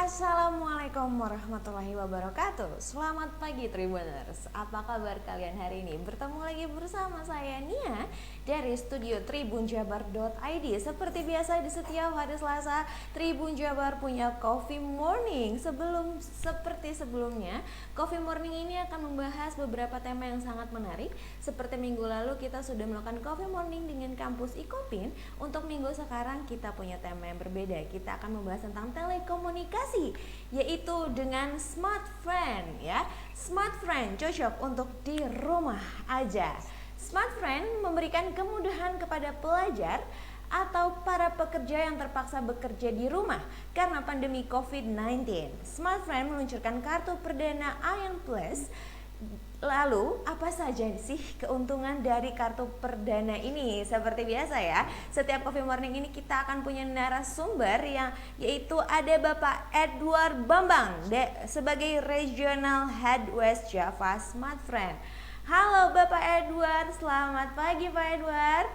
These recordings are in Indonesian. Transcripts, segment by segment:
Assalamualaikum warahmatullahi wabarakatuh. Selamat pagi Tribuners. Apa kabar kalian hari ini? Bertemu lagi bersama saya Nia dari studio tribunjabar.id. Seperti biasa di setiap hari Selasa, Tribun Jabar punya Coffee Morning. Seperti sebelumnya, Coffee Morning ini akan membahas beberapa tema yang sangat menarik. Seperti minggu lalu kita sudah melakukan Coffee Morning dengan kampus Ikopin. Untuk minggu sekarang kita punya tema yang berbeda. Kita akan membahas tentang telekomunikasi, yaitu dengan Smart Friend ya. Smart Friend cocok untuk di rumah aja. Smart Friend memberikan kemudahan kepada pelajar atau para pekerja yang terpaksa bekerja di rumah karena pandemi COVID-19. Smart Friend meluncurkan kartu perdana Ion Plus. Lalu apa saja sih keuntungan dari kartu perdana ini? Seperti biasa ya, setiap Coffee Morning ini kita akan punya narasumber yaitu ada Bapak Edward Bambang sebagai Regional Head West Java Smart Friend. Halo Bapak Edward, selamat pagi Pak Edward.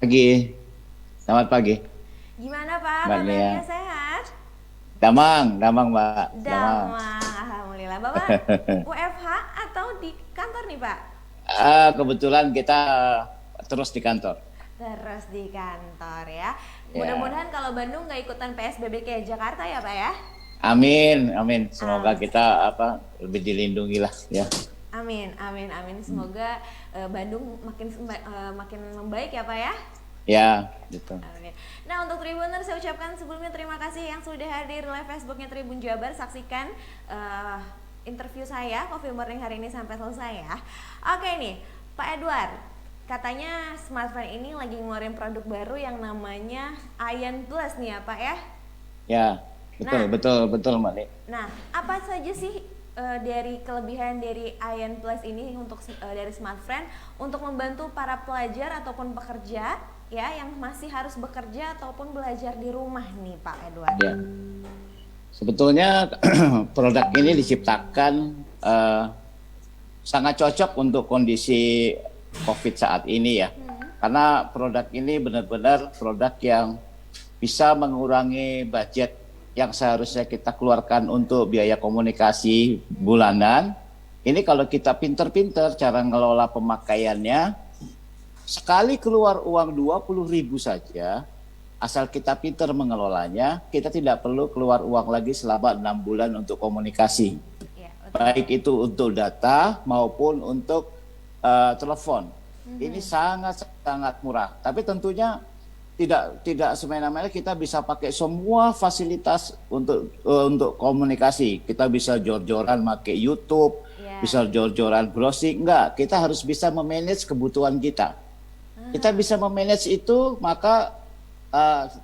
Pagi, selamat pagi. Gimana Pak, Mbak Nia. kabarnya sehat? Damang Mbak. Damang, alhamdulillah. Bapak WFH atau di kantor nih Pak? Kebetulan kita terus di kantor. Terus di kantor ya. Ya. Mudah-mudahan kalau Bandung nggak ikutan PSBB kayak Jakarta ya Pak ya. Amin. Semoga kita lebih dilindungi lah ya. Amin. Semoga Bandung makin membaik ya Pak ya. Ya, gitu. Amin. Nah, untuk Tribuners saya ucapkan sebelumnya terima kasih yang sudah hadir live Facebooknya Tribun Jabar. Saksikan interview saya Coffee Morning hari ini sampai selesai ya. Oke nih, Pak Edward, katanya smartphone ini lagi ngeluarin produk baru yang namanya Ion Plus nih ya Pak ya? Ya, betul Mbak Nia. Nah, apa saja sih dari kelebihan dari Ion Plus ini untuk dari smartphone untuk membantu para pelajar ataupun pekerja ya yang masih harus bekerja ataupun belajar di rumah nih Pak Edward? Ya. Sebetulnya produk ini diciptakan sangat cocok untuk kondisi COVID saat ini ya. Karena produk ini benar-benar produk yang bisa mengurangi budget yang seharusnya kita keluarkan untuk biaya komunikasi bulanan. Ini kalau kita pinter-pinter cara ngelola pemakaiannya, sekali keluar uang 20.000 saja, asal kita pinter mengelolanya, kita tidak perlu keluar uang lagi selama 6 bulan untuk komunikasi. Ya, Baik itu untuk data maupun untuk telepon. Ini sangat murah. Tapi tentunya tidak semena-mena kita bisa pakai semua fasilitas untuk komunikasi. Kita bisa jor-joran pakai YouTube, bisa jor-joran browsing. Enggak, kita harus bisa memanage kebutuhan kita. Kita bisa memanage itu, maka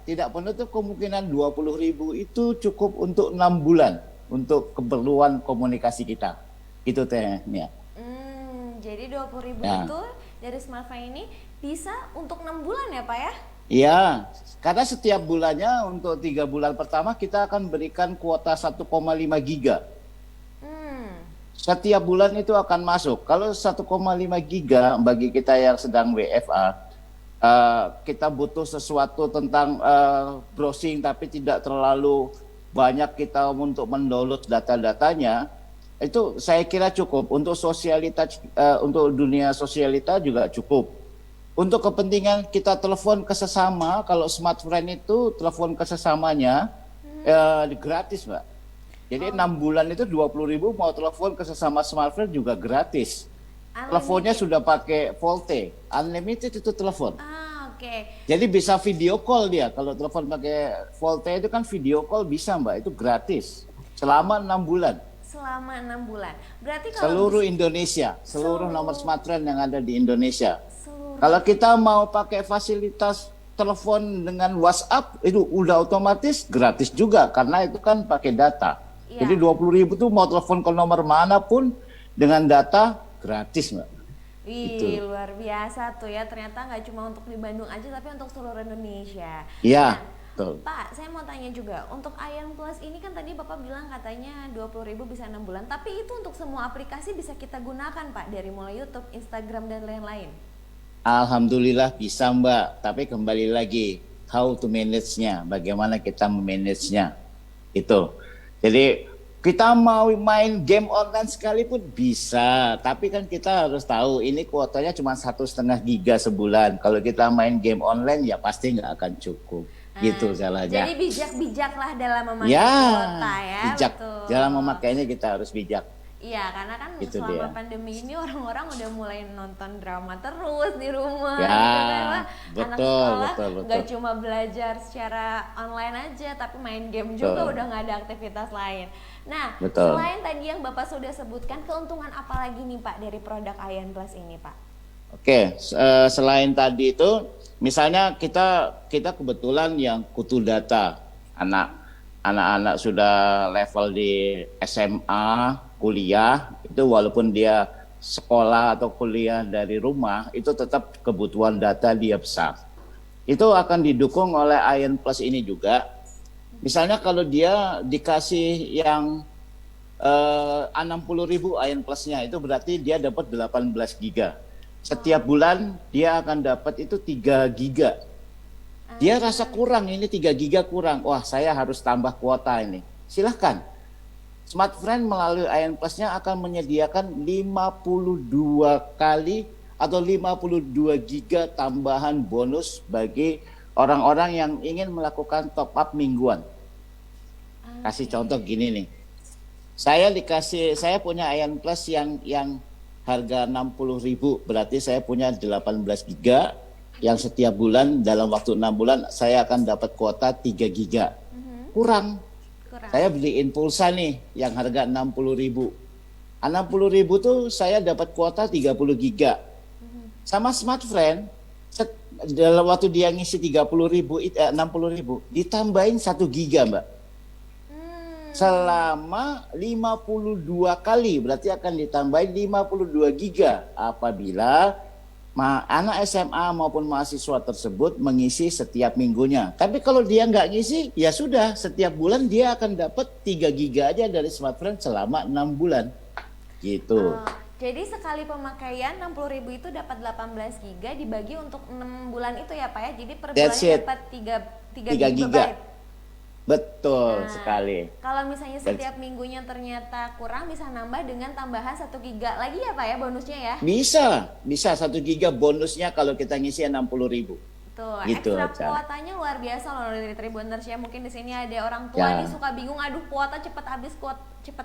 tidak penutup kemungkinan 20.000 itu cukup untuk 6 bulan untuk keperluan komunikasi kita. Itu tehnya. Jadi 20.000 itu dari smartphone ini bisa untuk 6 bulan ya Pak ya? Iya, karena setiap bulannya untuk 3 bulan pertama kita akan berikan kuota 1,5 giga. Setiap bulan itu akan masuk. Kalau 1,5 giga bagi kita yang sedang WFA, kita butuh sesuatu tentang browsing tapi tidak terlalu banyak kita untuk mendownload data-datanya, itu saya kira cukup. Untuk sosialitas, untuk dunia sosialita juga cukup. Untuk kepentingan kita telepon ke sesama, kalau Smart Friend itu telepon ke sesamanya gratis Mbak. Jadi 6 bulan itu 20.000, mau telepon ke sesama Smart Friend juga gratis. Teleponnya sudah pakai VoLTE, unlimited itu telepon. Jadi bisa video call dia. Kalau telepon pakai VoLTE itu kan video call bisa Mbak, itu gratis selama 6 bulan. Selama 6 bulan. Berarti kalau seluruh Indonesia, seluruh nomor Smart Friend yang ada di Indonesia. Kalau kita mau pakai fasilitas telepon dengan WhatsApp itu udah otomatis gratis juga karena itu kan pakai data. Jadi 20.000 tuh mau telepon ke nomor manapun dengan data gratis Mbak. Wih, luar biasa tuh ya. Ternyata nggak cuma untuk di Bandung aja tapi untuk seluruh Indonesia. Iya. Pak, saya mau tanya juga, untuk Ion Plus ini kan tadi Bapak bilang katanya 20.000 bisa 6 bulan, tapi itu untuk semua aplikasi bisa kita gunakan Pak, dari mulai YouTube, Instagram, dan lain-lain? Alhamdulillah bisa Mbak, tapi kembali lagi, how to manage-nya, bagaimana kita memanage-nya, itu. Jadi kita mau main game online sekalipun bisa, tapi kan kita harus tahu ini kuotanya cuma 1,5 giga sebulan. Kalau kita main game online ya pasti nggak akan cukup. Gitu Jadi salahnya. bijak-bijaklah dalam memakai Ya, kuota ya, bijak. betul. Dalam memakainya kita harus bijak. Iya, karena kan Itu selama dia. pandemi ini orang-orang udah mulai nonton drama terus di rumah, Ya, gitu kan. Wah, anak betul, sekolah betul, nggak betul. cuma belajar secara online aja, tapi main game juga, Betul. udah nggak ada aktivitas lain. Nah, Betul. selain tadi yang Bapak sudah sebutkan, keuntungan apa lagi nih Pak dari produk Ayan Plus ini Pak? Oke, selain tadi itu, misalnya kita kebetulan yang kutu data, anak-anak sudah level di SMA, kuliah, itu walaupun dia sekolah atau kuliah dari rumah, itu tetap kebutuhan data dia besar. Itu akan didukung oleh Ayan Plus ini juga. Misalnya kalau dia dikasih yang 60.000 Ayan Plusnya, itu berarti dia dapat 18 giga. Setiap bulan dia akan dapat itu 3 giga. Dia rasa kurang, ini 3 giga kurang. Wah, saya harus tambah kuota ini. Silahkan. Smartfren melalui Ayan Plus-nya akan menyediakan 52 kali atau 52 giga tambahan bonus bagi orang-orang yang ingin melakukan top up mingguan. Kasih contoh gini nih. Saya punya Ayan Plus yang harga 60.000, berarti saya punya 18 giga yang setiap bulan dalam waktu 6 bulan saya akan dapat kuota 3 giga. Kurang. Saya beliin pulsa nih yang harga 60.000. 60.000 tuh saya dapat kuota 30 giga. Sama Smartfren dalam waktu dia ngisi 60.000 ditambahin 1 giga, Mbak. Selama 52 kali berarti akan ditambahin 52 giga apabila anak SMA maupun mahasiswa tersebut mengisi setiap minggunya. Tapi kalau dia nggak ngisi, ya sudah, setiap bulan dia akan dapat 3 giga aja dari Smartfren selama 6 bulan. Gitu. Jadi sekali pemakaian 60.000 itu dapat 18 giga dibagi untuk 6 bulan itu ya Pak ya. Jadi per bulannya dapat 3 giga. GB. Betul sekali. Kalau misalnya setiap minggunya ternyata kurang, bisa nambah dengan tambahan 1 giga lagi ya Pak ya bonusnya ya? Bisa 1 giga bonusnya kalau kita ngisi 60.000. Tuh, Gitu, ekstra kuotanya luar biasa loh dari Tribuners ya. Mungkin di sini ada orang tua nih suka bingung, aduh kuota cepet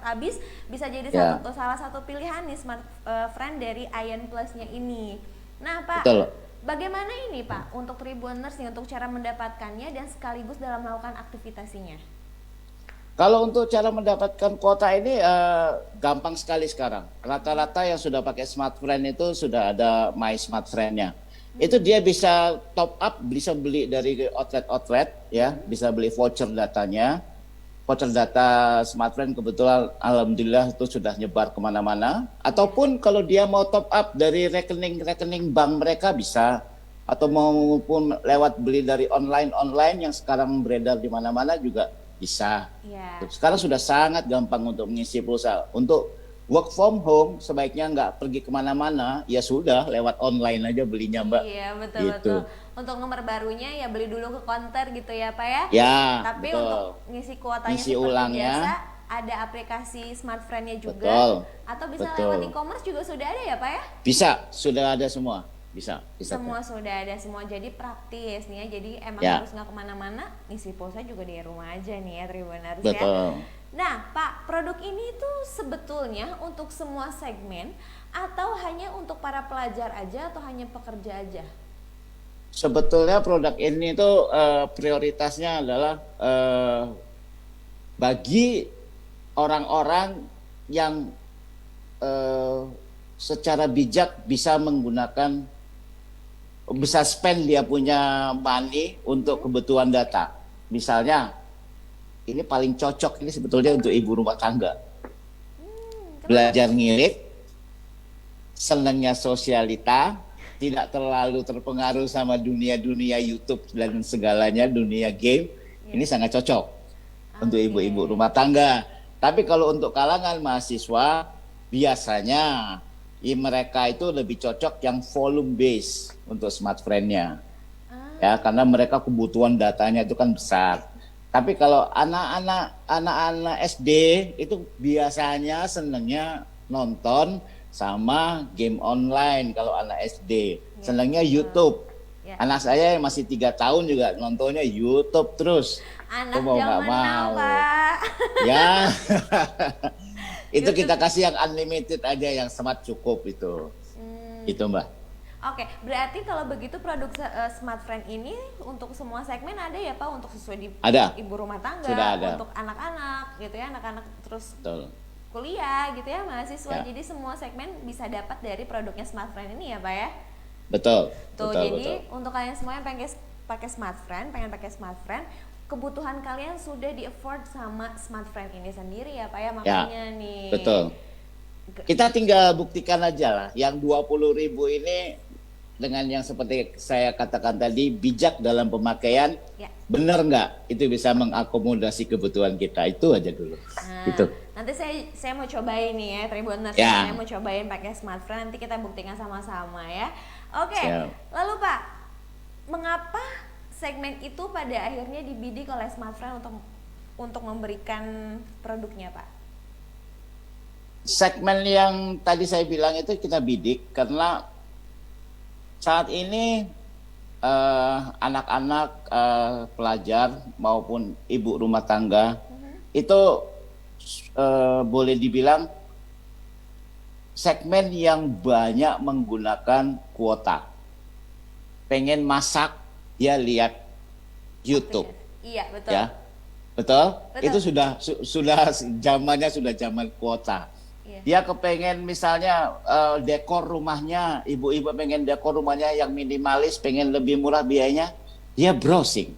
habis, bisa jadi salah satu pilihan nih Smartfren dari Ayan Plus-nya ini. Nah Pak, betul. Bagaimana ini Pak untuk Tribuners nih untuk cara mendapatkannya dan sekaligus dalam melakukan aktivitasinya? Kalau untuk cara mendapatkan kuota ini gampang sekali sekarang. Rata-rata yang sudah pakai Smartfren itu sudah ada My Smartfren-nya. Itu dia bisa top up, bisa beli dari outlet ya, bisa beli voucher datanya. Voucher data Smartfren kebetulan alhamdulillah itu sudah nyebar kemana-mana. Ataupun kalau dia mau top up dari rekening bank mereka bisa. Atau maupun lewat beli dari online yang sekarang beredar di mana-mana juga bisa. Sekarang sudah sangat gampang untuk mengisi pulsa. Untuk work from home sebaiknya nggak pergi kemana-mana, ya sudah lewat online aja belinya Mbak. Iya betul. Untuk nomor barunya ya beli dulu ke konter gitu ya Pak ya. Ya. Tapi betul. untuk ngisi kuotanya ngisi seperti ulangnya, biasa ada aplikasi Smartfren-nya juga. Betul. Atau bisa lewat e-commerce juga sudah ada ya Pak ya? Bisa, sudah ada semua. Bisa. Semua sudah ada semua, jadi praktis nih ya. Jadi emang harus nggak kemana-mana, ngisi pulsa juga di rumah aja nih ya Tribuners ya. Nah Pak, produk ini tuh sebetulnya untuk semua segmen atau hanya untuk para pelajar aja atau hanya pekerja aja? Sebetulnya produk ini tuh prioritasnya adalah bagi orang-orang yang secara bijak bisa menggunakan, bisa spend dia punya money untuk kebutuhan data. Misalnya, ini paling cocok ini sebetulnya untuk ibu rumah tangga. Belajar ngirit, senangnya sosialita, tidak terlalu terpengaruh sama dunia YouTube dan segalanya, dunia game. Ini sangat cocok untuk ibu-ibu rumah tangga. Tapi kalau untuk kalangan mahasiswa, biasanya mereka itu lebih cocok yang volume base untuk Smartfren-nya. Ya, karena mereka kebutuhan datanya itu kan besar. Tapi kalau anak-anak SD itu biasanya senengnya nonton sama game online kalau anak SD. Ya, Senengnya betul. YouTube. Ya. Anak saya yang masih 3 tahun juga nontonnya YouTube terus. Aku Anak mau nggak zaman now, mau. Pak. Ya, itu kita YouTube. kasih yang unlimited aja, yang smart cukup itu. Hmm, Itu Mbak. Oke, berarti kalau begitu produk Smart Friend ini untuk semua segmen ada ya Pak, untuk sesuai di Ada, ibu rumah tangga, sudah ada. untuk anak-anak gitu ya, anak-anak terus Betul. kuliah gitu ya, mahasiswa. Ya. Jadi semua segmen bisa dapat dari produknya Smart Friend ini ya Pak ya. Betul. Tuh, Betul, jadi betul. untuk kalian semua yang pengen pakai Smart Friend, kebutuhan kalian sudah di afford sama Smart Friend ini sendiri ya Pak ya, makanya nih. Betul. Kita tinggal buktikan aja lah. Yang 20.000 ini dengan yang seperti saya katakan tadi, bijak dalam pemakaian, Ya. benar nggak? Itu bisa mengakomodasi kebutuhan kita. Itu aja dulu. Nah, Gitu. nanti saya mau cobain nih ya, Tribuners. Ya. Saya mau cobain pakai Smart Friend, nanti kita buktikan sama-sama ya. Oke, Siap. lalu Pak, mengapa segmen itu pada akhirnya dibidik oleh Smart Friend untuk memberikan produknya Pak? Segmen yang tadi saya bilang itu kita bidik karena saat ini anak-anak pelajar maupun ibu rumah tangga itu boleh dibilang segmen yang banyak menggunakan kuota. Pengen masak, dia lihat YouTube, Iya, betul. ya, betul? Betul. Itu sudah zamannya sudah zaman kuota. Iya. Dia kepengen misalnya dekor rumahnya, ibu-ibu pengen dekor rumahnya yang minimalis, pengen lebih murah biayanya, dia browsing.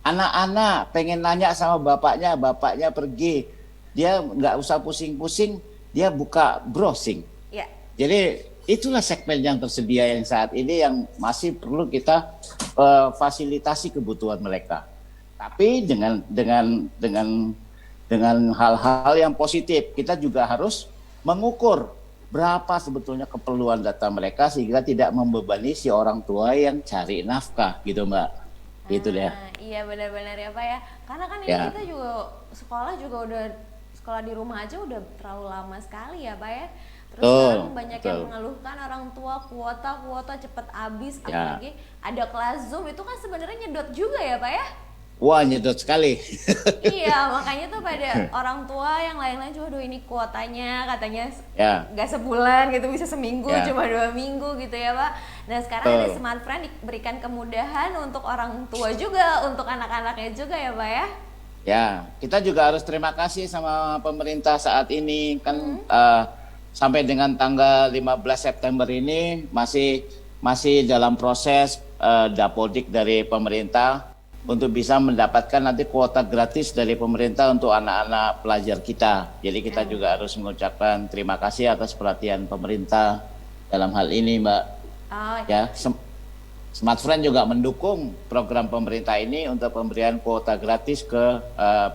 Anak-anak pengen nanya sama bapaknya, bapaknya pergi, dia nggak usah pusing-pusing, dia buka browsing. Iya. Jadi itulah segmen yang tersedia yang saat ini yang masih perlu kita fasilitasi kebutuhan mereka. Tapi dengan hal-hal yang positif, kita juga harus mengukur berapa sebetulnya keperluan data mereka sehingga tidak membebani si orang tua yang cari nafkah, gitu Mbak. Gitu deh. Iya, benar-benar ya Pak ya. Karena kan ini Ya. kita juga sekolah di rumah aja udah terlalu lama sekali ya Pak ya. Terus Betul, sekarang banyak yang betul. mengeluhkan orang tua kuota cepet habis, Ya. apalagi ada kelas Zoom itu kan sebenarnya nyedot juga ya Pak ya. Wah, nyedot sekali. Iya, makanya tuh pada orang tua yang lain-lain juga, aduh ini kuotanya katanya Ya. nggak sebulan gitu, bisa seminggu, Ya. cuma 2 minggu gitu ya Pak. Nah sekarang ada Betul. Smart Friend diberikan kemudahan untuk orang tua juga, untuk anak-anaknya juga ya Pak ya. Ya, kita juga harus terima kasih sama pemerintah saat ini kan sampai dengan tanggal 15 September ini masih dalam proses dapodik dari pemerintah untuk bisa mendapatkan nanti kuota gratis dari pemerintah untuk anak-anak pelajar kita. Jadi kita juga harus mengucapkan terima kasih atas perhatian pemerintah dalam hal ini, Mbak. Oh, Ya, Smart Friend juga mendukung program pemerintah ini untuk pemberian kuota gratis ke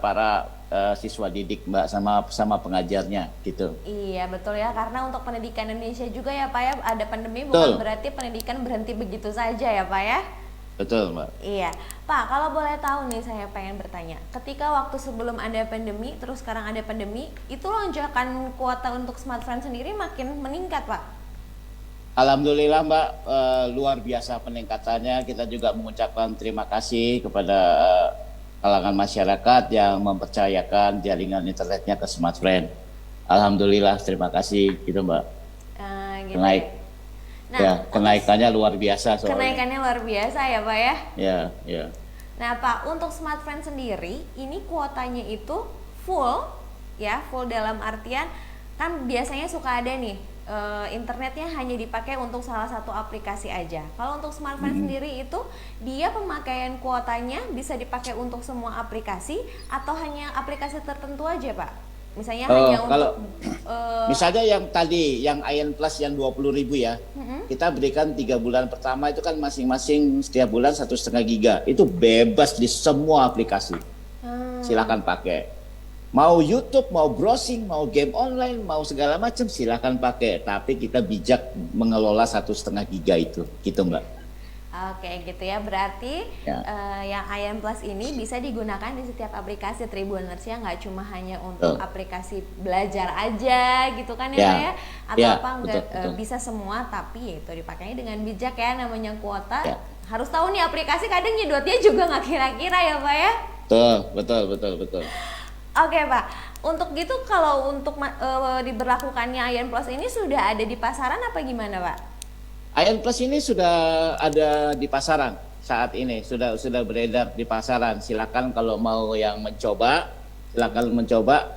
para siswa didik, Mbak, sama pengajarnya gitu. iya betul ya, karena untuk pendidikan Indonesia juga ya Pak ya, ada pandemi Betul. bukan berarti pendidikan berhenti begitu saja ya Pak ya. Betul, Mbak. Iya, Pak, kalau boleh tahu nih saya pengen bertanya. Ketika waktu sebelum ada pandemi, terus sekarang ada pandemi, itu lonjakan kuota untuk Smart Friend sendiri makin meningkat, Pak? Alhamdulillah, Mbak, luar biasa peningkatannya. Kita juga mengucapkan terima kasih kepada kalangan masyarakat yang mempercayakan jaringan internetnya ke Smart Friend. Alhamdulillah, terima kasih, gitu, Mbak. Gitu Naik. Nah, Ya, kenaikannya luar biasa soalnya. kenaikannya luar biasa ya, Pak ya? Ya, ya. Nah, Pak, untuk Smart Friend sendiri, ini kuotanya itu full, ya, full dalam artian kan biasanya suka ada nih internetnya hanya dipakai untuk salah satu aplikasi aja. Kalau untuk Smart Friend sendiri itu dia pemakaian kuotanya bisa dipakai untuk semua aplikasi atau hanya aplikasi tertentu aja, Pak? Misalnya hanya Kalau untuk misalnya yang tadi, yang Ion Plus yang 20.000 ya, kita berikan 3 bulan pertama itu kan masing-masing setiap bulan 1,5 giga. Itu bebas di semua aplikasi. Silakan pakai. Mau YouTube, mau browsing, mau game online, mau segala macam silakan pakai. Tapi kita bijak mengelola 1,5 giga itu, gitu Mbak. Oke gitu ya, berarti Ya, yang Ayan Plus ini bisa digunakan di setiap aplikasi Tribuners ya, nggak cuma hanya untuk betul. aplikasi belajar aja gitu kan ya Pak Ya, ya, atau ya, apa betul, nggak betul. bisa semua, tapi itu dipakainya dengan bijak ya, namanya kuota. Ya, Harus tahu nih aplikasi kadang nyedotnya juga nggak kira-kira ya Pak ya. betul, betul, betul, betul. Oke Pak, untuk gitu kalau untuk diberlakukannya Ayan Plus ini sudah ada di pasaran apa gimana Pak? Ayan Plus ini sudah ada di pasaran saat ini, sudah beredar di pasaran. Silakan kalau mau yang mencoba, silakan mencoba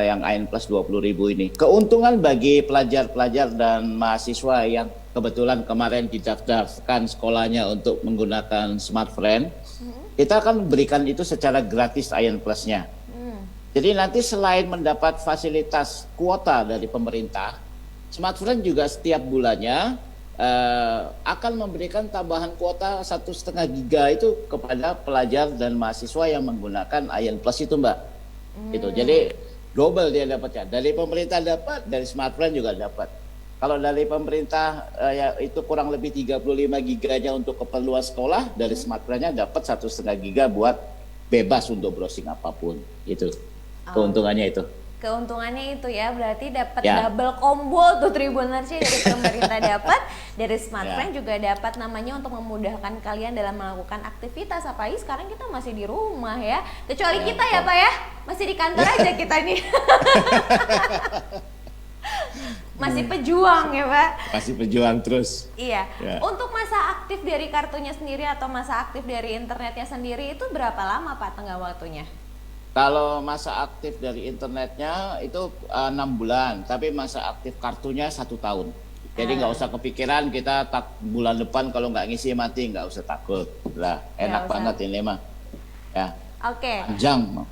yang Ayan Plus 20.000 ini. Keuntungan bagi pelajar-pelajar dan mahasiswa yang kebetulan kemarin didaftarkan sekolahnya untuk menggunakan smartphone, kita akan berikan itu secara gratis Ayan Plus-nya. Hmm. Jadi nanti selain mendapat fasilitas kuota dari pemerintah, smartphone juga setiap bulannya akan memberikan tambahan kuota 1,5 giga itu kepada pelajar dan mahasiswa yang menggunakan Ayan Plus itu, Mbak. Itu. Jadi double dia dapatnya. Dari pemerintah dapat, dari smartphone juga dapat. Kalau dari pemerintah ya itu kurang lebih 35 giganya untuk keperluan sekolah, dari smartphone-nya dapat 1,5 giga buat bebas untuk browsing apapun. Itu. Keuntungannya itu. Keuntungannya itu ya, berarti dapat Ya. double combo tuh Tribunersnya, dari pemerintah dapat, dari smartphone juga dapat, namanya untuk memudahkan kalian dalam melakukan aktivitas, apalagi sekarang kita masih di rumah ya, kecuali Ya, kita ya Pak ya, masih di kantor aja kita nih. Masih pejuang ya Pak. Masih pejuang terus. Iya. Ya. Untuk masa aktif dari kartunya sendiri atau masa aktif dari internetnya sendiri itu berapa lama Pak tengah waktunya? Kalau masa aktif dari internetnya itu 6 bulan, tapi masa aktif kartunya 1 tahun. Jadi nggak usah kepikiran kita bulan depan kalau nggak ngisi mati, nggak usah takut. Lah, enak usah. banget ini mah. Ya, Oke. panjang.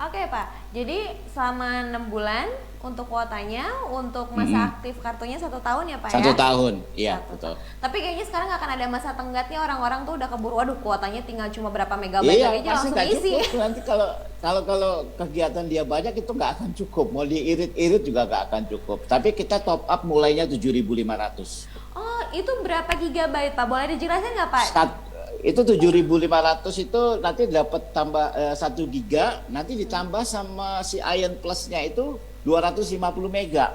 Oke Pak, jadi selama 6 bulan untuk kuotanya, untuk masa aktif kartunya 1 tahun ya Pak ya? 1 tahun, iya 1 betul. tahun. Tapi kayaknya sekarang nggak akan ada masa tenggatnya, orang-orang tuh udah keburu, waduh kuotanya tinggal cuma berapa megabyte Iya, lagi aja pasti langsung nggak isi. cukup. Nanti kalau kegiatan dia banyak itu nggak akan cukup. Mau diirit-irit juga nggak akan cukup. Tapi kita top up mulainya 7.500. Oh, itu berapa gigabyte Pak? Boleh dijelasin nggak Pak? Itu 7.500 itu nanti dapat tambah 1 giga, nanti ditambah sama si Ayan Plus-nya itu 250 mega.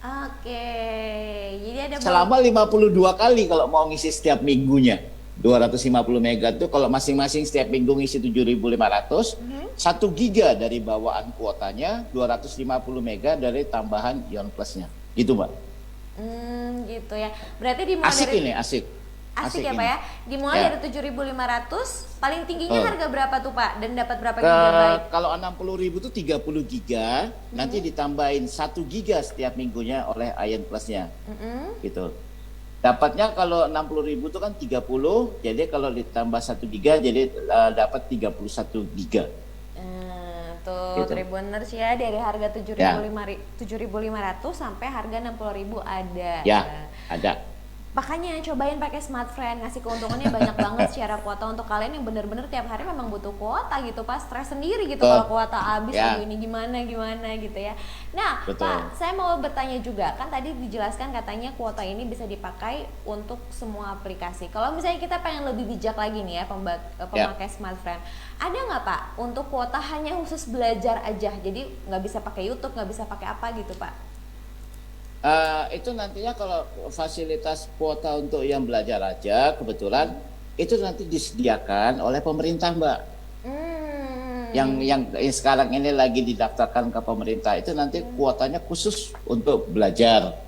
Oke, jadi ada Selama 52 kali kalau mau ngisi setiap minggunya. 250 mega itu kalau masing-masing setiap minggu ngisi 7.500, 1 giga dari bawaan kuotanya, 250 mega dari tambahan Ion Plus-nya. Gitu, Mbak. Gitu ya. Berarti dimulai Asik dari ini, asik. asik ya ini. Pak ya. Dimulai Ya. dari 7.500, paling tingginya Oh. harga berapa tuh Pak? Dan dapat berapa gigabyte? Kalau 60.000 itu 30 giga, nanti ditambahin 1 giga setiap minggunya oleh Ayan Plus-nya. Gitu. Dapatnya kalau 60.000 itu kan 30, jadi kalau ditambah 1 giga jadi dapat 31 giga. Tuh Gitu. Tribuners ya, dari harga 7.500 sampai harga 60.000 ada. Ya, ada. Makanya cobain pakai smartphone, ngasih keuntungannya banyak banget secara kuota untuk kalian yang bener-bener tiap hari memang butuh kuota gitu, pas stres sendiri gitu Betul. kalau kuota habis, Ya. aduh ini gimana gitu ya. Nah Betul. Pak, saya mau bertanya juga, kan tadi dijelaskan katanya kuota ini bisa dipakai untuk semua aplikasi. Kalau misalnya kita pengen lebih bijak lagi nih ya, pemakai smartphone, ada nggak Pak untuk kuota hanya khusus belajar aja, jadi nggak bisa pakai YouTube, nggak bisa pakai apa gitu Pak? Itu nantinya kalau fasilitas kuota untuk yang belajar aja, kebetulan itu nanti disediakan oleh pemerintah, Mbak. Yang sekarang ini lagi didaftarkan ke pemerintah itu nanti kuotanya khusus untuk belajar.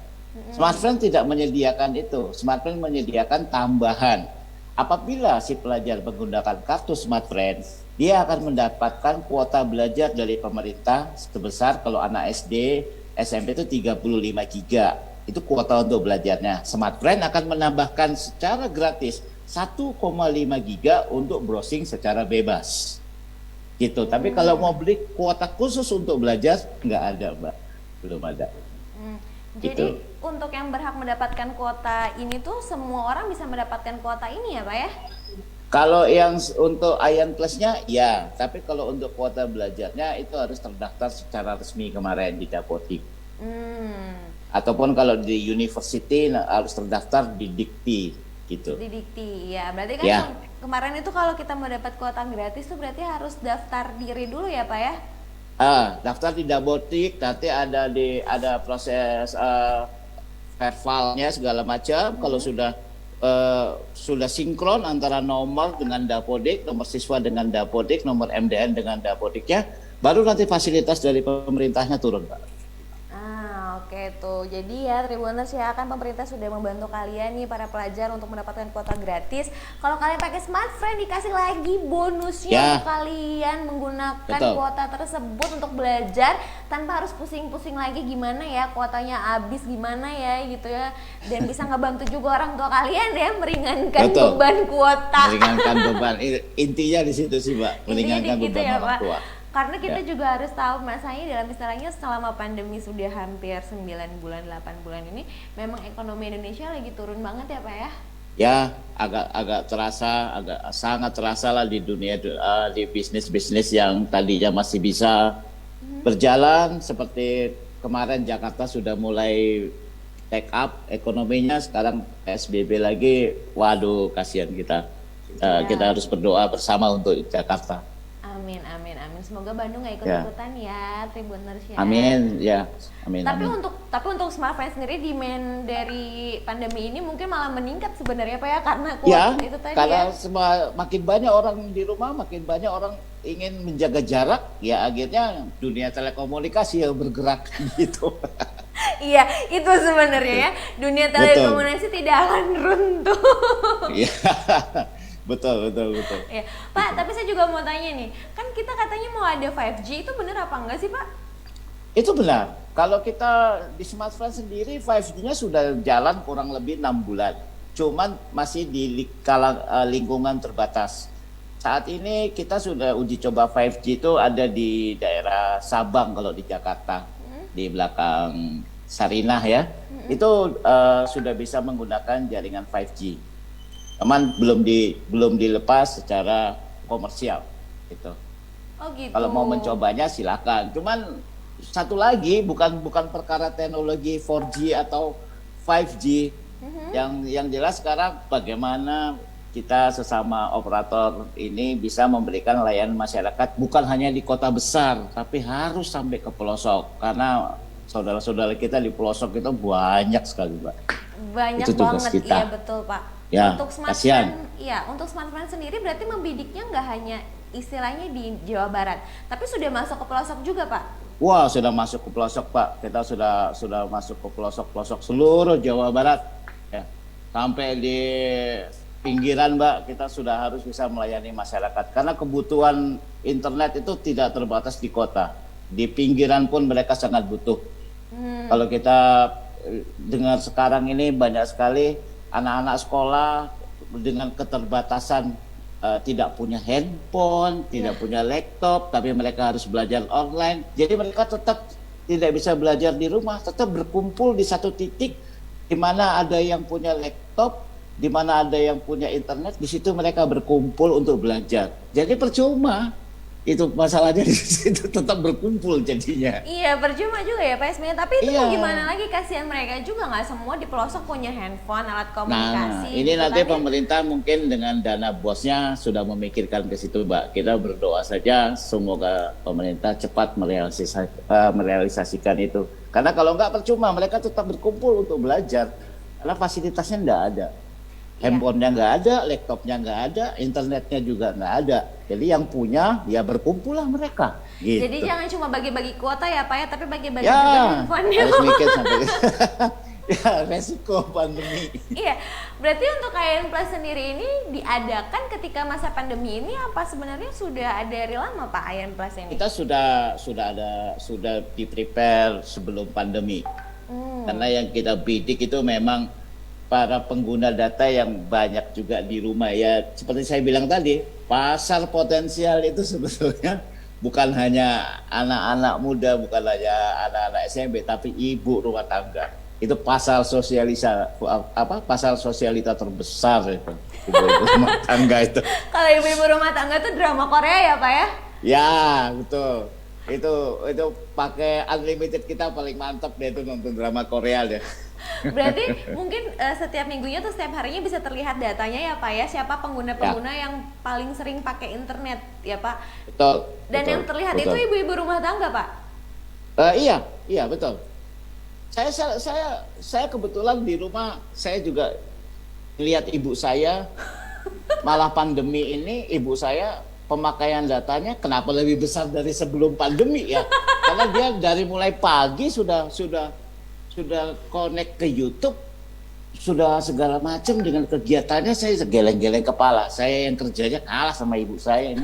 Smartphone tidak menyediakan itu. Smartphone menyediakan tambahan. Apabila si pelajar menggunakan kartu smartphone, dia akan mendapatkan kuota belajar dari pemerintah sebesar kalau anak SD, SMP itu 35 giga. Itu kuota untuk belajarnya. Smartphone akan menambahkan secara gratis 1,5 giga untuk browsing secara bebas. Gitu. Tapi kalau mau beli kuota khusus untuk belajar, nggak ada, Mbak. Belum ada. Jadi Gitu. untuk yang berhak mendapatkan kuota ini tuh semua orang bisa mendapatkan kuota ini ya Pak ya? Kalau yang untuk Ayan Plus-nya, ya. Tapi kalau untuk kuota belajarnya itu harus terdaftar secara resmi kemarin di Dapodik. Ataupun kalau di university harus terdaftar di Dikti, gitu. Di Dikti, ya. Berarti kan Ya. kemarin itu kalau kita mau dapat kuota gratis tuh berarti harus daftar diri dulu ya Pak ya? Daftar di Dapodik, nanti ada proses verbalnya segala macam. Kalau sudah sinkron antara nomor dengan Dapodik, nomor siswa dengan Dapodik, nomor MDN dengan Dapodiknya, baru nanti fasilitas dari pemerintahnya turun, Pak. Oke tuh, jadi ya Tribuners ya, kan pemerintah sudah membantu kalian nih para pelajar untuk mendapatkan kuota gratis. Kalau kalian pakai smartphone dikasih lagi bonusnya Ya. untuk kalian menggunakan Betul. kuota tersebut untuk belajar tanpa harus pusing-pusing lagi gimana ya kuotanya habis gimana ya gitu ya. Dan bisa ngebantu juga orang tua kalian ya meringankan Betul. beban kuota. Meringankan beban. Intinya di situ sih, Pak. Meringankan Intinya gitu beban ya, orang Pak. tua. Karena kita Ya. juga harus tahu masanya dalam istilahnya selama pandemi sudah hampir 9 bulan, 8 bulan ini memang ekonomi Indonesia lagi turun banget ya Pak ya? Ya, agak terasa, sangat terasa lah di dunia di bisnis-bisnis yang tadinya masih bisa berjalan, seperti kemarin Jakarta sudah mulai take up ekonominya, sekarang PSBB lagi, waduh kasihan kita. Kita harus berdoa bersama untuk Jakarta. Amin, amin, amin. Semoga Bandung nggak Ya. ikut-ikutan ya, Tribuners ya. Amin, ya, amin. Tapi amin. untuk smartphone sendiri demand dari pandemi ini mungkin malah meningkat sebenarnya Pak ya, karena Ya, kuota itu tadi karena ya. makin banyak orang di rumah, makin banyak orang ingin menjaga jarak, ya akhirnya dunia telekomunikasi yang bergerak gitu. Iya, itu sebenarnya ya. Dunia Betul. telekomunikasi tidak akan runtuh. Iya, betul. Ya, Pak, tapi saya juga mau tanya nih, kan kita katanya mau ada 5G, itu bener apa enggak sih Pak? Itu benar. Kalau kita di smartphone sendiri 5G-nya sudah jalan kurang lebih 6 bulan. Cuman masih di lingkungan terbatas. Saat ini kita sudah uji coba 5G itu ada di daerah Sabang kalau di Jakarta. Di belakang Sarinah ya. Itu sudah bisa menggunakan jaringan 5G. Cuman belum dilepas secara komersial gitu. Oh gitu. Kalau mau mencobanya silakan. Cuman satu lagi bukan perkara teknologi 4G atau 5G. Yang jelas sekarang bagaimana kita sesama operator ini bisa memberikan layanan masyarakat bukan hanya di kota besar, tapi harus sampai ke pelosok. Karena saudara-saudara kita di pelosok itu banyak sekali, Pak. Banyak Itu tugas banget, kita. iya betul Pak. Ya, Untuk kasihan. smartphone, ya untuk smartphone sendiri berarti membidiknya nggak hanya istilahnya di Jawa Barat, tapi sudah masuk ke pelosok juga Pak. Wah, sudah masuk ke pelosok, Pak. Kita sudah masuk ke pelosok-pelosok seluruh Jawa Barat. Ya. Sampai di pinggiran, Mbak, kita sudah harus bisa melayani masyarakat. Karena kebutuhan internet itu tidak terbatas di kota. Di pinggiran pun mereka sangat butuh. Kalau kita dengar sekarang ini banyak sekali anak-anak sekolah dengan keterbatasan, tidak punya handphone, tidak punya laptop, tapi mereka harus belajar online. Jadi mereka tetap tidak bisa belajar di rumah, tetap berkumpul di satu titik di mana ada yang punya laptop, di mana ada yang punya internet, di situ mereka berkumpul untuk belajar. Jadi percuma. Itu masalahnya di situ, tetap berkumpul jadinya. Iya, percuma juga ya Pak sebenarnya, tapi itu Iya. mau gimana lagi, kasihan mereka juga, nggak semua di pelosok punya handphone, alat komunikasi. Nah, ini gitu nanti kan ya. pemerintah mungkin dengan dana bosnya sudah memikirkan ke situ, Mbak. Kita berdoa saja semoga pemerintah cepat merealisasikan itu. Karena kalau nggak percuma, mereka tetap berkumpul untuk belajar. Karena fasilitasnya nggak ada. Handphonenya nggak ada, laptopnya nggak ada, internetnya juga nggak ada. Jadi yang punya, ya berkumpul lah mereka. Gitu. Jadi jangan cuma bagi-bagi kuota ya Pak ya, tapi bagi-bagi Ya, juga handphone-nya. harus mikir sampai ya, resiko pandemi. Iya, berarti untuk KN Plus sendiri ini diadakan ketika masa pandemi ini apa sebenarnya sudah ada dari lama Pak KN Plus ini? Kita sudah di prepare sebelum pandemi. Karena yang kita bidik itu memang para pengguna data yang banyak juga di rumah ya. Seperti saya bilang tadi, pasar potensial itu sebetulnya bukan hanya anak-anak muda, bukan hanya anak-anak SMP, tapi ibu rumah tangga. Itu pasar pasar sosialita terbesar itu. Ibu-ibu rumah tangga itu. Kalau ibu-ibu rumah tangga tuh drama Korea ya Pak ya? Ya, betul. Itu pakai unlimited kita paling mantap deh itu nonton drama Korea deh. Berarti mungkin setiap minggunya tuh setiap harinya bisa terlihat datanya ya Pak ya, siapa pengguna-pengguna Ya, yang paling sering pakai internet ya Pak. betul, Dan betul, yang terlihat itu betul. ibu-ibu rumah tangga Pak. Iya, iya betul. Saya kebetulan di rumah saya juga lihat ibu saya, malah pandemi ini ibu saya pemakaian datanya kenapa lebih besar dari sebelum pandemi ya? Karena dia dari mulai pagi sudah connect ke YouTube, sudah segala macam dengan kegiatannya. Saya geleng-geleng kepala. Saya yang kerjanya kalah sama ibu saya ini.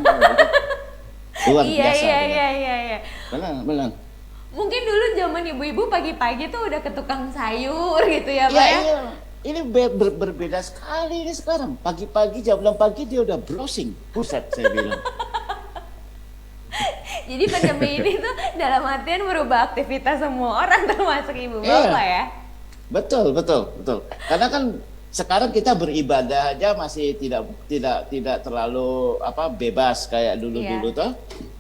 Luar Iya biasa. iya Benar. iya iya iya. Benar, benar. Mungkin dulu zaman ibu-ibu pagi-pagi tuh udah ke tukang sayur gitu ya Pak Iya, ya. iya. Ini berbeda sekali ini sekarang. Pagi-pagi jam 6 pagi dia udah browsing. Buset saya bilang. Jadi pandemi ini tuh dalam artian merubah aktivitas semua orang termasuk ibu Iya. bapak ya. Betul, betul, betul. Karena kan sekarang kita beribadah aja masih tidak terlalu bebas kayak dulu-dulu Iya. toh.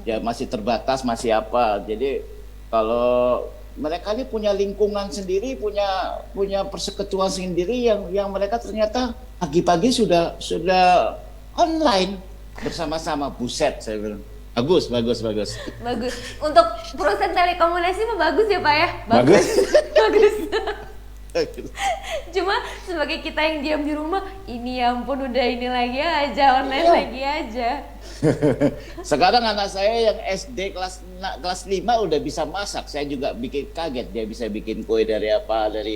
Ya masih terbatas, masih apa. Jadi kalau mereka ini punya lingkungan sendiri, punya persekutuan sendiri yang mereka ternyata pagi-pagi sudah online bersama-sama. Buset saya bilang. Bagus, bagus, bagus. Bagus. Untuk perusahaan telekomunikasi mah bagus ya Pak ya. Bagus. Bagus. Cuma sebagai kita yang diam di rumah, ini ya ampun udah ini lagi aja, online Iya. lagi aja. Sekarang anak saya yang SD kelas 5 udah bisa masak. Saya juga bikin kaget dia bisa bikin kue dari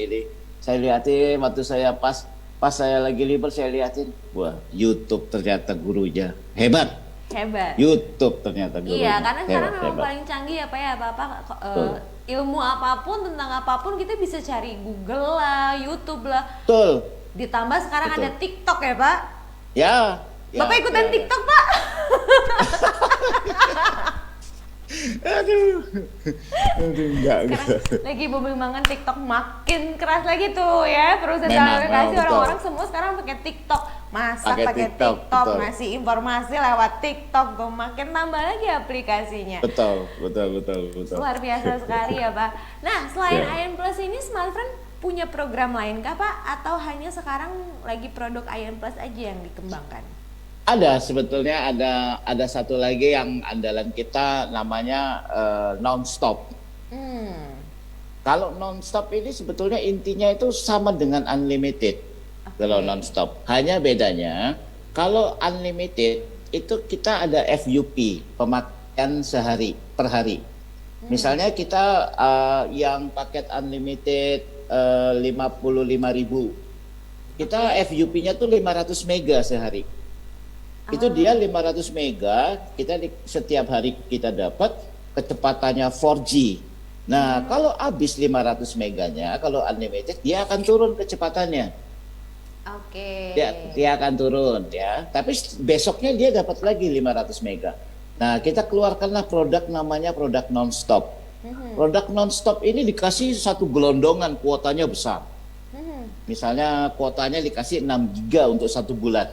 ini. Saya lihatin waktu saya pas saya lagi libur saya lihatin, wah, YouTube ternyata gurunya. Hebat. Hebat. YouTube ternyata gurunya. Iya, karena sekarang Hebat, memang hebat. paling canggih apa ya, apa-apa Betul. ilmu apapun tentang apapun kita bisa cari Google lah, YouTube lah. Betul. Ditambah sekarang Betul. ada TikTok ya, Pak. Ya. Bapak ikutan ya. TikTok, Pak? Aduh. Aduh, enggak. Sekarang lagi booming banget TikTok, makin keras lagi tuh ya perusahaan Memang, telekomunikasi, betul. orang-orang semua sekarang pakai TikTok, masak Pakai pakai TikTok, TikTok, betul. ngasih informasi lewat TikTok tuh, makin tambah lagi aplikasinya. Betul. Luar biasa sekali ya Pak. Nah selain Ya. Ion Plus ini Smartfriend punya program lain kah Pak? Atau hanya sekarang lagi produk Ion Plus aja yang dikembangkan? Ada sebetulnya ada satu lagi yang andalan kita namanya nonstop. Kalau nonstop ini sebetulnya intinya itu sama dengan unlimited. Kalau nonstop, hanya bedanya kalau unlimited itu kita ada FUP, pemakaian sehari per hari. Misalnya kita yang paket unlimited 55.000, kita FUP-nya tuh 500 mega sehari. Itu dia 500 mega, setiap hari kita dapat kecepatannya 4G. Nah, kalau habis 500 meganya, kalau unlimited, dia akan turun kecepatannya. Oke. Dia akan turun ya. Tapi besoknya dia dapat lagi 500 mega. Nah, kita keluarkanlah produk namanya produk nonstop. Produk nonstop ini dikasih satu gelondongan, kuotanya besar. Misalnya kuotanya dikasih 6 giga untuk 1 bulan.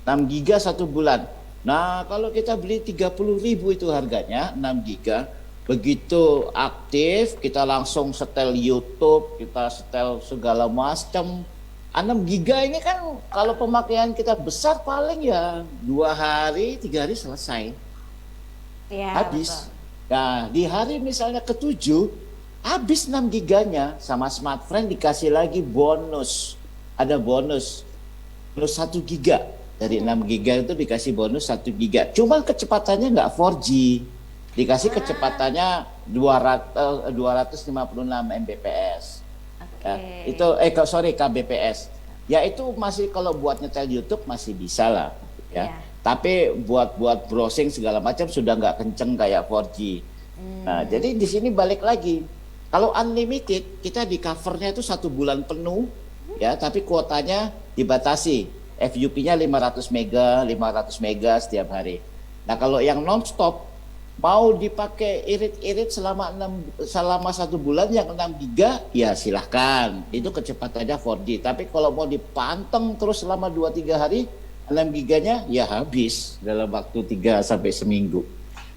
6 giga 1 bulan. Nah, kalau kita beli 30.000 itu harganya 6 giga. Begitu aktif, kita langsung setel YouTube, kita setel segala macam. 6 giga ini kan kalau pemakaian kita besar paling ya 2 hari, 3 hari selesai. Ya, Habis. betul. Nah, di hari misalnya ke-7, habis 6 giganya, sama Smartfriend dikasih lagi bonus. Ada bonus 1 giga. Dari 6 giga itu dikasih bonus 1 giga. Cuma kecepatannya nggak 4G. Dikasih kecepatannya 256 Mbps. Ya, itu kbps. Ya itu masih kalau buat nyetel YouTube masih bisa lah. Ya. Iya. Tapi buat browsing segala macam sudah nggak kenceng kayak 4G. Nah, jadi di sini balik lagi. Kalau unlimited kita di covernya itu 1 bulan penuh, ya, tapi kuotanya dibatasi. FUP-nya 500 mega setiap hari. Nah, kalau yang nonstop mau dipakai irit-irit selama 1 bulan yang 6 giga, ya silahkan. Itu kecepatannya 4G. Tapi kalau mau dipanteng terus selama 2-3 hari, 6 giganya ya habis dalam waktu 3 sampai seminggu.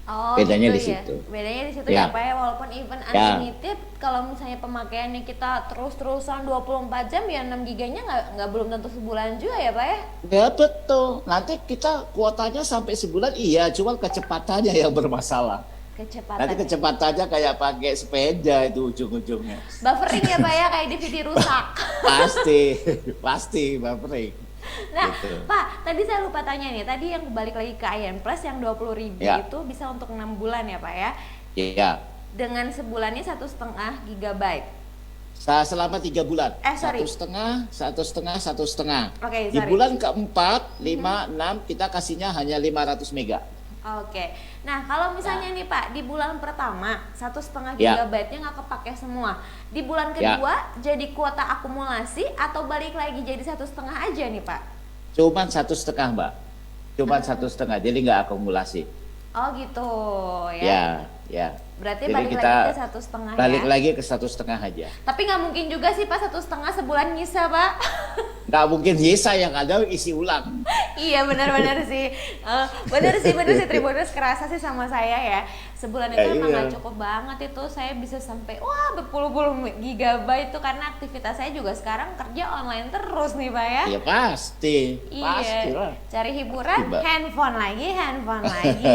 Oh Bedanya gitu di ya. situ. Bedanya di situ ya Ya, Pak ya, walaupun event ya, unlimited, kalau misalnya pemakaiannya kita terus-terusan 24 jam ya 6 giganya nggak belum tentu sebulan juga ya Pak ya. ya betul. Nanti kita kuotanya sampai sebulan, iya, cuma kecepatannya yang bermasalah. Nanti Kecepatannya. kecepatannya kayak pakai sepeda itu ujung-ujungnya. Buffering ya Pak ya, kayak DVD rusak. Pasti, pasti buffering. Nah, Gitu. Pak, tadi saya lupa tanya nih. Tadi yang balik lagi ke Ayan Plus yang 20.000 Ya, itu bisa untuk 6 bulan ya Pak ya. ya. Dengan sebulannya 1,5 GB. Selama 3 bulan, Sorry. satu setengah, satu setengah. Oke, Di sorry. bulan keempat, 5, 6 kita kasihnya hanya 500 mega. Oke. Nah, kalau misalnya Ya, nih Pak, di bulan pertama 1,5 ya, GB-nya nggak kepake semua. Di bulan ya. kedua jadi kuota akumulasi atau balik lagi jadi 1,5 aja nih Pak? Cuman satu setengah, Mbak. Cuman satu setengah, jadi nggak akumulasi. Oh gitu ya. Ya, ya. Berarti Jadi balik kita lagi ke 1,5 balik ya. lagi ke satu setengah aja. Tapi nggak mungkin juga sih Pak 1,5 sebulan nyisa Pak. Nggak mungkin bisa, yang ada isi ulang. Iya benar-benar sih. Benar sih Tribuners, kerasa sih sama saya ya. Sebulan Ya, itu emang iya. nggak cukup banget itu, saya bisa sampai wah berpuluh-puluh gigabyte itu karena aktivitas saya juga sekarang kerja online terus nih Pak ya. Ya pasti, Iya, pastilah. cari hiburan, Mbak. handphone lagi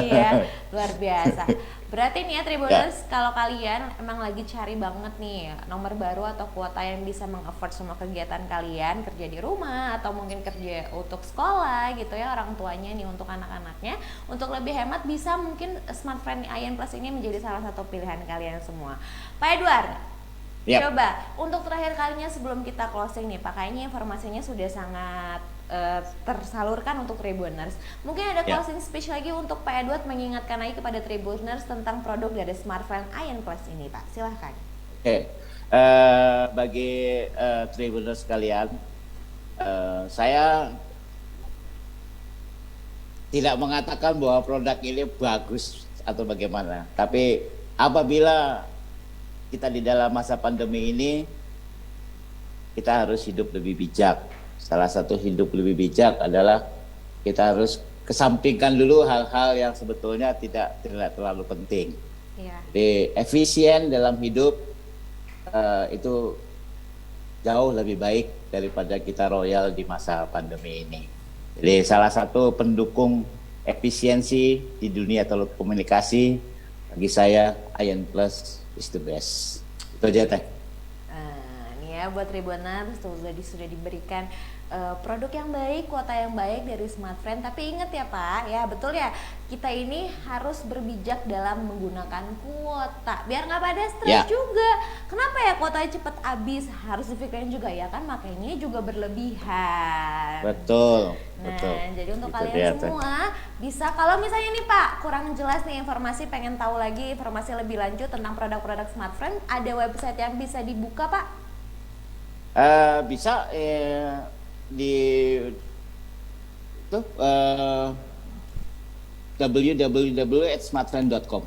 ya, luar biasa. Berarti nih ya Ya, Tribuners, kalau kalian emang lagi cari banget nih nomor baru atau kuota yang bisa meng-afford semua kegiatan kalian, kerja di rumah atau mungkin kerja untuk sekolah gitu ya, orang tuanya nih untuk anak-anaknya, untuk lebih hemat bisa mungkin Smart Friend Ayan Plus ini menjadi salah satu pilihan kalian semua. Pak Edward, ya, coba untuk terakhir kalinya sebelum kita closing nih Pak, kayaknya informasinya sudah sangat tersalurkan untuk Tribuners. Mungkin ada ya. closing speech lagi untuk Pak Edward mengingatkan lagi kepada Tribuners tentang produk dari Smart Friend Ayan Plus ini Pak, silahkan. Oke. Bagi Tribuners sekalian, saya tidak mengatakan bahwa produk ini bagus atau bagaimana. Tapi apabila kita di dalam masa pandemi ini, kita harus hidup lebih bijak. Salah satu hidup lebih bijak adalah kita harus kesampingkan dulu hal-hal yang sebetulnya tidak terlalu penting. Iya. Jadi efisien dalam hidup itu jauh lebih baik daripada kita royal di masa pandemi ini. Jadi salah satu pendukung efisiensi di dunia telekomunikasi bagi saya Ayan Plus is the best. Itu aja Teh. Nih ya buat Tribuners sudah diberikan produk yang baik, kuota yang baik dari Smart Friend. Tapi ingat ya Pak, ya betul ya, kita ini harus berbijak dalam menggunakan kuota biar nggak pada stres Ya, juga. Kenapa ya kuotanya cepet habis? Harus dipikirin juga ya kan, makanya juga berlebihan. betul, Nah, betul. jadi untuk Itu kalian dia, Teh. semua bisa, kalau misalnya nih Pak kurang jelas nih informasi, pengen tahu lagi informasi lebih lanjut tentang produk-produk Smart Friend, ada website yang bisa dibuka Pak? Bisa di itu www.smartfriend.com.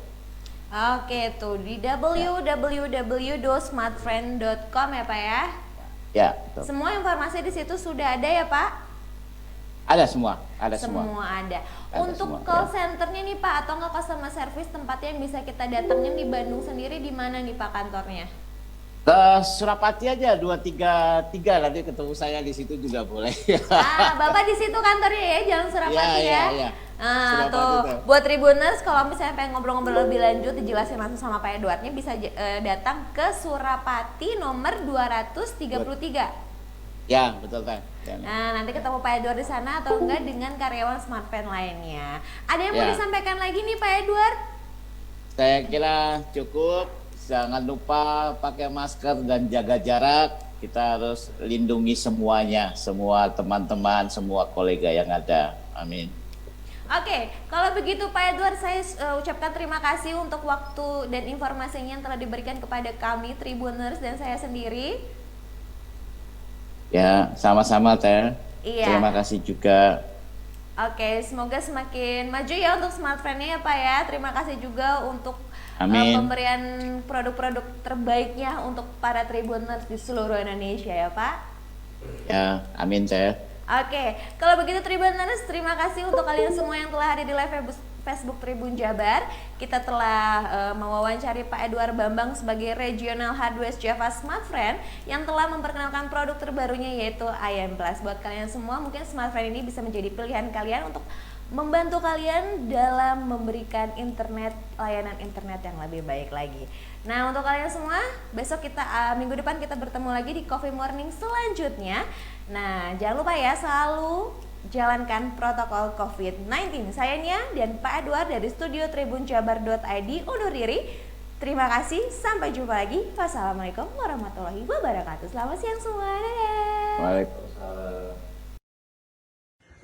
Oke tuh di Ya, www.smartfriend.com ya Pak ya. ya, betul. Semua informasi di situ sudah ada ya Pak? Ada semua, ada semua. Semua ada. Ada Untuk semua, call ya. centernya nih Pak atau nggak customer service tempatnya yang bisa kita datangin di Bandung sendiri, di mana nih Pak kantornya? Ke Surapati aja 233, nanti ketemu saya di situ juga boleh. Bapak di situ kantornya ya, Jalan Surapati ya. Iya. Nah, Surapati tuh tuh. buat Tribuners kalau misalnya pengen ngobrol-ngobrol lebih lanjut dijelasin langsung sama Pak Edwardnya bisa datang ke Surapati nomor 233. Ya, betul Teh. Ya. Nah, nanti ketemu Pak Edward di sana atau enggak dengan karyawan Smart Friend lainnya. Ada yang mau Ya. disampaikan lagi nih Pak Edward? Saya kira cukup. Jangan lupa pakai masker dan jaga jarak. Kita harus lindungi semuanya, semua teman-teman, semua kolega yang ada. Amin. Oke, kalau begitu Pak Edward, saya ucapkan terima kasih untuk waktu dan informasinya yang telah diberikan kepada kami Tribuners dan saya sendiri. Ya, sama-sama Teh. Iya. Terima kasih juga. Oke, semoga semakin maju ya untuk Smart Friend-nya ya Pak ya. Terima kasih juga untuk Amin. pemberian produk-produk terbaiknya untuk para Tribuners di seluruh Indonesia ya Pak. Ya, amin Teh. Oke, kalau begitu Tribuners, terima kasih untuk kalian semua yang telah hadir di live Facebook Tribun Jabar. Kita telah mewawancari Pak Edward Bambang sebagai Regional Hardware Java Smart Friend yang telah memperkenalkan produk terbarunya yaitu IM Plus. Buat kalian semua, mungkin Smart Friend ini bisa menjadi pilihan kalian untuk membantu kalian dalam memberikan layanan internet yang lebih baik lagi. Nah, untuk kalian semua, besok minggu depan kita bertemu lagi di Coffee Morning selanjutnya. Nah, jangan lupa ya, selalu jalankan protokol COVID-19. Saya Nia dan Pak Edward dari studio tribunjabar.id undur diri. Terima kasih, sampai jumpa lagi. Wassalamualaikum warahmatullahi wabarakatuh. Selamat siang semua. Dadah. Waalaikumsalam.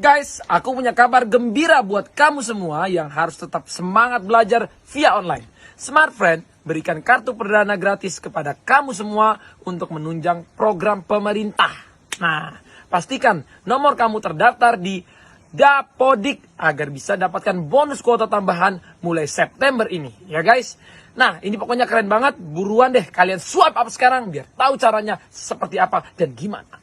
Guys, aku punya kabar gembira buat kamu semua yang harus tetap semangat belajar via online. Smart Friend berikan kartu perdana gratis kepada kamu semua untuk menunjang program pemerintah. Nah, pastikan nomor kamu terdaftar di Dapodik agar bisa dapatkan bonus kuota tambahan mulai September ini. Ya guys, nah ini pokoknya keren banget. Buruan deh kalian swipe up sekarang biar tahu caranya seperti apa dan gimana.